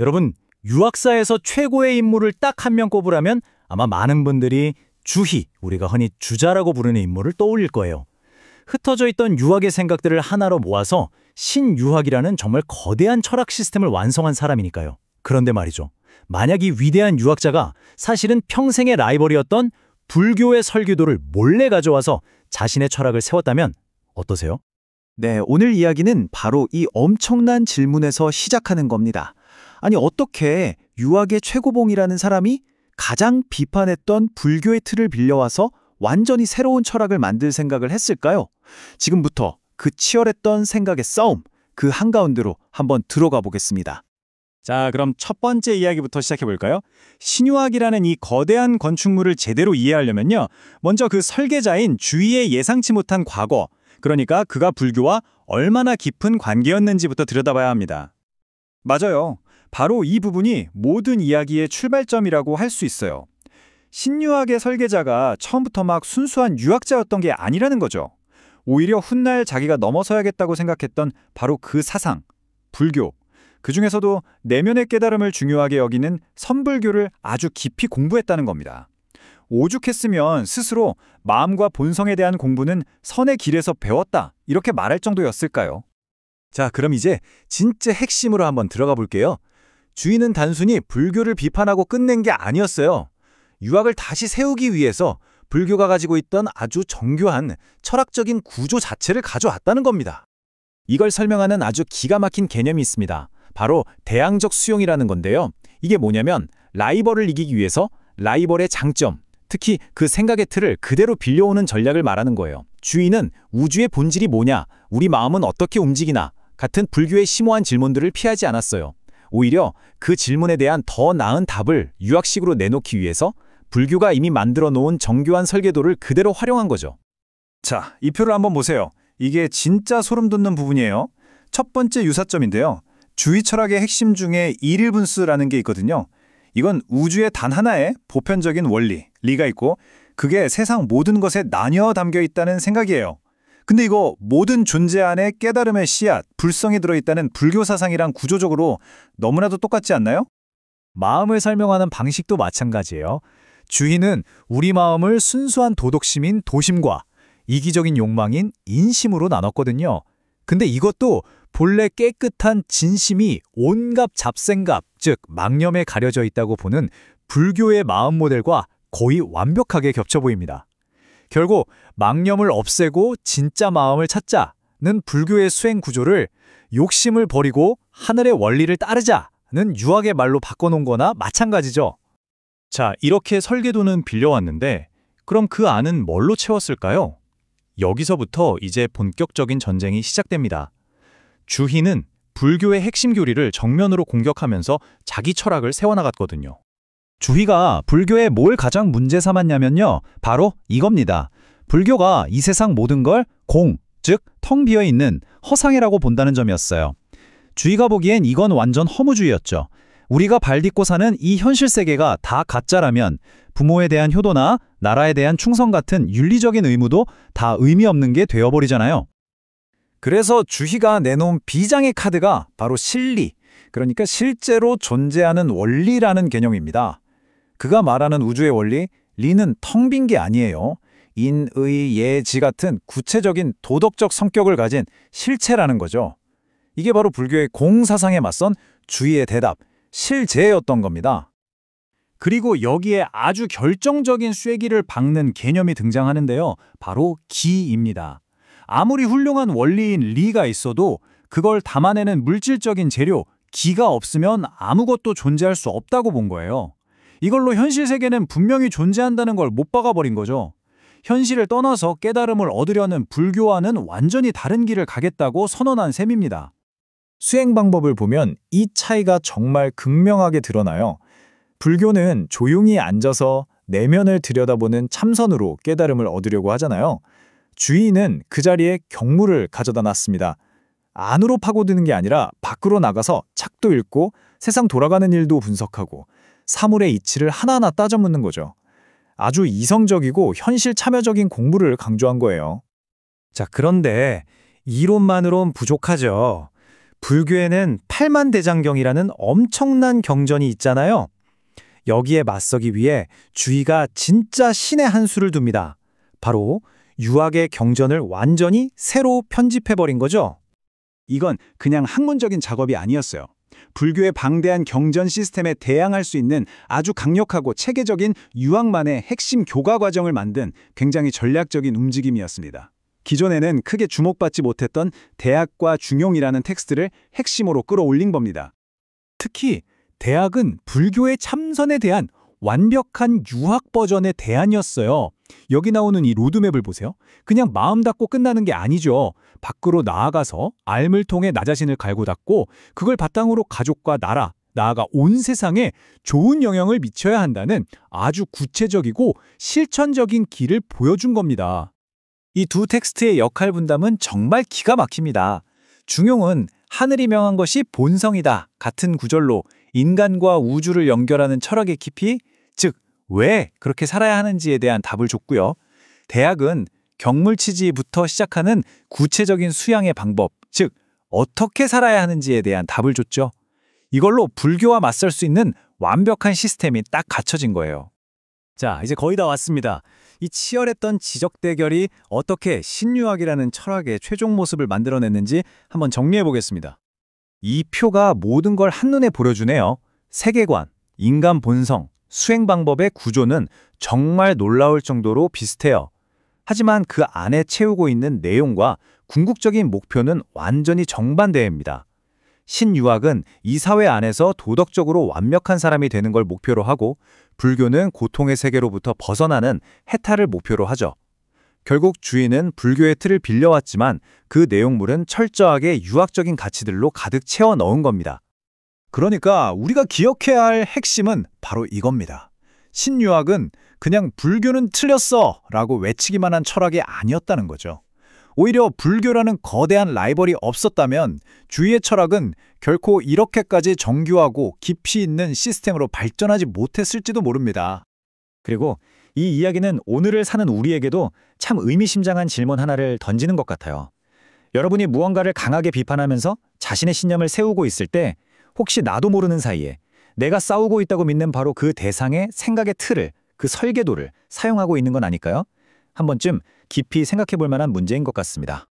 여러분, 유학사에서 최고의 인물을 딱 한 명 꼽으라면 아마 많은 분들이 주희, 우리가 흔히 주자라고 부르는 인물을 떠올릴 거예요. 흩어져 있던 유학의 생각들을 하나로 모아서 신유학이라는 정말 거대한 철학 시스템을 완성한 사람이니까요. 그런데 말이죠. 만약 이 위대한 유학자가 사실은 평생의 라이벌이었던 불교의 설교도를 몰래 가져와서 자신의 철학을 세웠다면 어떠세요? 네, 오늘 이야기는 바로 이 엄청난 질문에서 시작하는 겁니다. 아니, 어떻게 유학의 최고봉이라는 사람이 가장 비판했던 불교의 틀을 빌려와서 완전히 새로운 철학을 만들 생각을 했을까요? 지금부터 그 치열했던 생각의 싸움, 그 한가운데로 한번 들어가 보겠습니다. 자, 그럼 첫 번째 이야기부터 시작해 볼까요? 신유학이라는 이 거대한 건축물을 제대로 이해하려면요. 먼저 그 설계자인 주희의 예상치 못한 과거, 그러니까 그가 불교와 얼마나 깊은 관계였는지부터 들여다봐야 합니다. 맞아요. 바로 이 부분이 모든 이야기의 출발점이라고 할 수 있어요. 신유학의 설계자가 처음부터 막 순수한 유학자였던 게 아니라는 거죠. 오히려 훗날 자기가 넘어서야겠다고 생각했던 바로 그 사상, 불교. 그중에서도 내면의 깨달음을 중요하게 여기는 선불교를 아주 깊이 공부했다는 겁니다. 오죽했으면 스스로 마음과 본성에 대한 공부는 선의 길에서 배웠다, 이렇게 말할 정도였을까요? 자, 그럼 이제 진짜 핵심으로 한번 들어가 볼게요. 주희는 단순히 불교를 비판하고 끝낸 게 아니었어요. 유학을 다시 세우기 위해서 불교가 가지고 있던 아주 정교한 철학적인 구조 자체를 가져왔다는 겁니다. 이걸 설명하는 아주 기가 막힌 개념이 있습니다. 바로 대항적 수용이라는 건데요. 이게 뭐냐면 라이벌을 이기기 위해서 라이벌의 장점, 특히 그 생각의 틀을 그대로 빌려오는 전략을 말하는 거예요. 주희는 우주의 본질이 뭐냐, 우리 마음은 어떻게 움직이나 같은 불교의 심오한 질문들을 피하지 않았어요. 오히려 그 질문에 대한 더 나은 답을 유학식으로 내놓기 위해서 불교가 이미 만들어 놓은 정교한 설계도를 그대로 활용한 거죠. 자, 이 표를 한번 보세요. 이게 진짜 소름 돋는 부분이에요. 첫 번째 유사점인데요. 주희 철학의 핵심 중에 일일분수라는 게 있거든요. 이건 우주의 단 하나의 보편적인 원리, 리가 있고 그게 세상 모든 것에 나뉘어 담겨 있다는 생각이에요. 근데 이거 모든 존재 안에 깨달음의 씨앗, 불성이 들어있다는 불교 사상이랑 구조적으로 너무나도 똑같지 않나요? 마음을 설명하는 방식도 마찬가지예요. 주희는 우리 마음을 순수한 도덕심인 도심과 이기적인 욕망인 인심으로 나눴거든요. 근데 이것도 본래 깨끗한 진심이 온갖 잡생각, 즉 망념에 가려져 있다고 보는 불교의 마음 모델과 거의 완벽하게 겹쳐 보입니다. 결국 망념을 없애고 진짜 마음을 찾자는 불교의 수행 구조를 욕심을 버리고 하늘의 원리를 따르자는 유학의 말로 바꿔놓은 거나 마찬가지죠. 자, 이렇게 설계도는 빌려왔는데 그럼 그 안은 뭘로 채웠을까요? 여기서부터 이제 본격적인 전쟁이 시작됩니다. 주희는 불교의 핵심 교리를 정면으로 공격하면서 자기 철학을 세워나갔거든요. 주희가 불교에 뭘 가장 문제 삼았냐면요. 바로 이겁니다. 불교가 이 세상 모든 걸 공, 즉 텅 비어있는 허상이라고 본다는 점이었어요. 주희가 보기엔 이건 완전 허무주의였죠. 우리가 발 딛고 사는 이 현실 세계가 다 가짜라면 부모에 대한 효도나 나라에 대한 충성 같은 윤리적인 의무도 다 의미 없는 게 되어버리잖아요. 그래서 주희가 내놓은 비장의 카드가 바로 실리, 그러니까 실제로 존재하는 원리라는 개념입니다. 그가 말하는 우주의 원리, 리는 텅 빈 게 아니에요. 인, 의, 예, 지 같은 구체적인 도덕적 성격을 가진 실체라는 거죠. 이게 바로 불교의 공사상에 맞선 주희의 대답, 실제였던 겁니다. 그리고 여기에 아주 결정적인 쐐기를 박는 개념이 등장하는데요. 바로 기입니다. 아무리 훌륭한 원리인 리가 있어도 그걸 담아내는 물질적인 재료, 기가 없으면 아무것도 존재할 수 없다고 본 거예요. 이걸로 현실 세계는 분명히 존재한다는 걸 못 박아버린 거죠. 현실을 떠나서 깨달음을 얻으려는 불교와는 완전히 다른 길을 가겠다고 선언한 셈입니다. 수행 방법을 보면 이 차이가 정말 극명하게 드러나요. 불교는 조용히 앉아서 내면을 들여다보는 참선으로 깨달음을 얻으려고 하잖아요. 주희는 그 자리에 경무를 가져다 놨습니다. 안으로 파고드는 게 아니라 밖으로 나가서 책도 읽고 세상 돌아가는 일도 분석하고 사물의 이치를 하나하나 따져 묻는 거죠. 아주 이성적이고 현실 참여적인 공부를 강조한 거예요. 자, 그런데 이론만으론 부족하죠. 불교에는 팔만대장경이라는 엄청난 경전이 있잖아요. 여기에 맞서기 위해 주의가 진짜 신의 한 수를 둡니다. 바로 유학의 경전을 완전히 새로 편집해버린 거죠. 이건 그냥 학문적인 작업이 아니었어요. 불교의 방대한 경전 시스템에 대항할 수 있는 아주 강력하고 체계적인 유학만의 핵심 교과 과정을 만든 굉장히 전략적인 움직임이었습니다. 기존에는 크게 주목받지 못했던 대학과 중용이라는 텍스트를 핵심으로 끌어올린 겁니다. 특히 대학은 불교의 참선에 대한 완벽한 유학 버전의 대안이었어요. 여기 나오는 이 로드맵을 보세요. 그냥 마음 닫고 끝나는 게 아니죠. 밖으로 나아가서 알물 통해 나 자신을 갈고 닦고 그걸 바탕으로 가족과 나라, 나아가 온 세상에 좋은 영향을 미쳐야 한다는 아주 구체적이고 실천적인 길을 보여준 겁니다. 이 두 텍스트의 역할 분담은 정말 기가 막힙니다. 중용은 하늘이 명한 것이 본성이다 같은 구절로 인간과 우주를 연결하는 철학의 깊이, 즉 왜 그렇게 살아야 하는지에 대한 답을 줬고요. 대학은 경물치지부터 시작하는 구체적인 수양의 방법, 즉 어떻게 살아야 하는지에 대한 답을 줬죠. 이걸로 불교와 맞설 수 있는 완벽한 시스템이 딱 갖춰진 거예요. 자, 이제 거의 다 왔습니다. 이 치열했던 지적 대결이 어떻게 신유학이라는 철학의 최종 모습을 만들어냈는지 한번 정리해 보겠습니다. 이 표가 모든 걸 한눈에 보여주네요. 세계관, 인간 본성, 수행 방법의 구조는 정말 놀라울 정도로 비슷해요. 하지만 그 안에 채우고 있는 내용과 궁극적인 목표는 완전히 정반대입니다. 신유학은 이 사회 안에서 도덕적으로 완벽한 사람이 되는 걸 목표로 하고, 불교는 고통의 세계로부터 벗어나는 해탈을 목표로 하죠. 결국 주인은 불교의 틀을 빌려왔지만 그 내용물은 철저하게 유학적인 가치들로 가득 채워 넣은 겁니다. 그러니까 우리가 기억해야 할 핵심은 바로 이겁니다. 신유학은 그냥 불교는 틀렸어 라고 외치기만 한 철학이 아니었다는 거죠. 오히려 불교라는 거대한 라이벌이 없었다면 주위의 철학은 결코 이렇게까지 정교하고 깊이 있는 시스템으로 발전하지 못했을지도 모릅니다. 그리고 이 이야기는 오늘을 사는 우리에게도 참 의미심장한 질문 하나를 던지는 것 같아요. 여러분이 무언가를 강하게 비판하면서 자신의 신념을 세우고 있을 때 혹시 나도 모르는 사이에 내가 싸우고 있다고 믿는 바로 그 대상의 생각의 틀을, 그 설계도를 사용하고 있는 건 아닐까요? 한 번쯤 깊이 생각해 볼 만한 문제인 것 같습니다.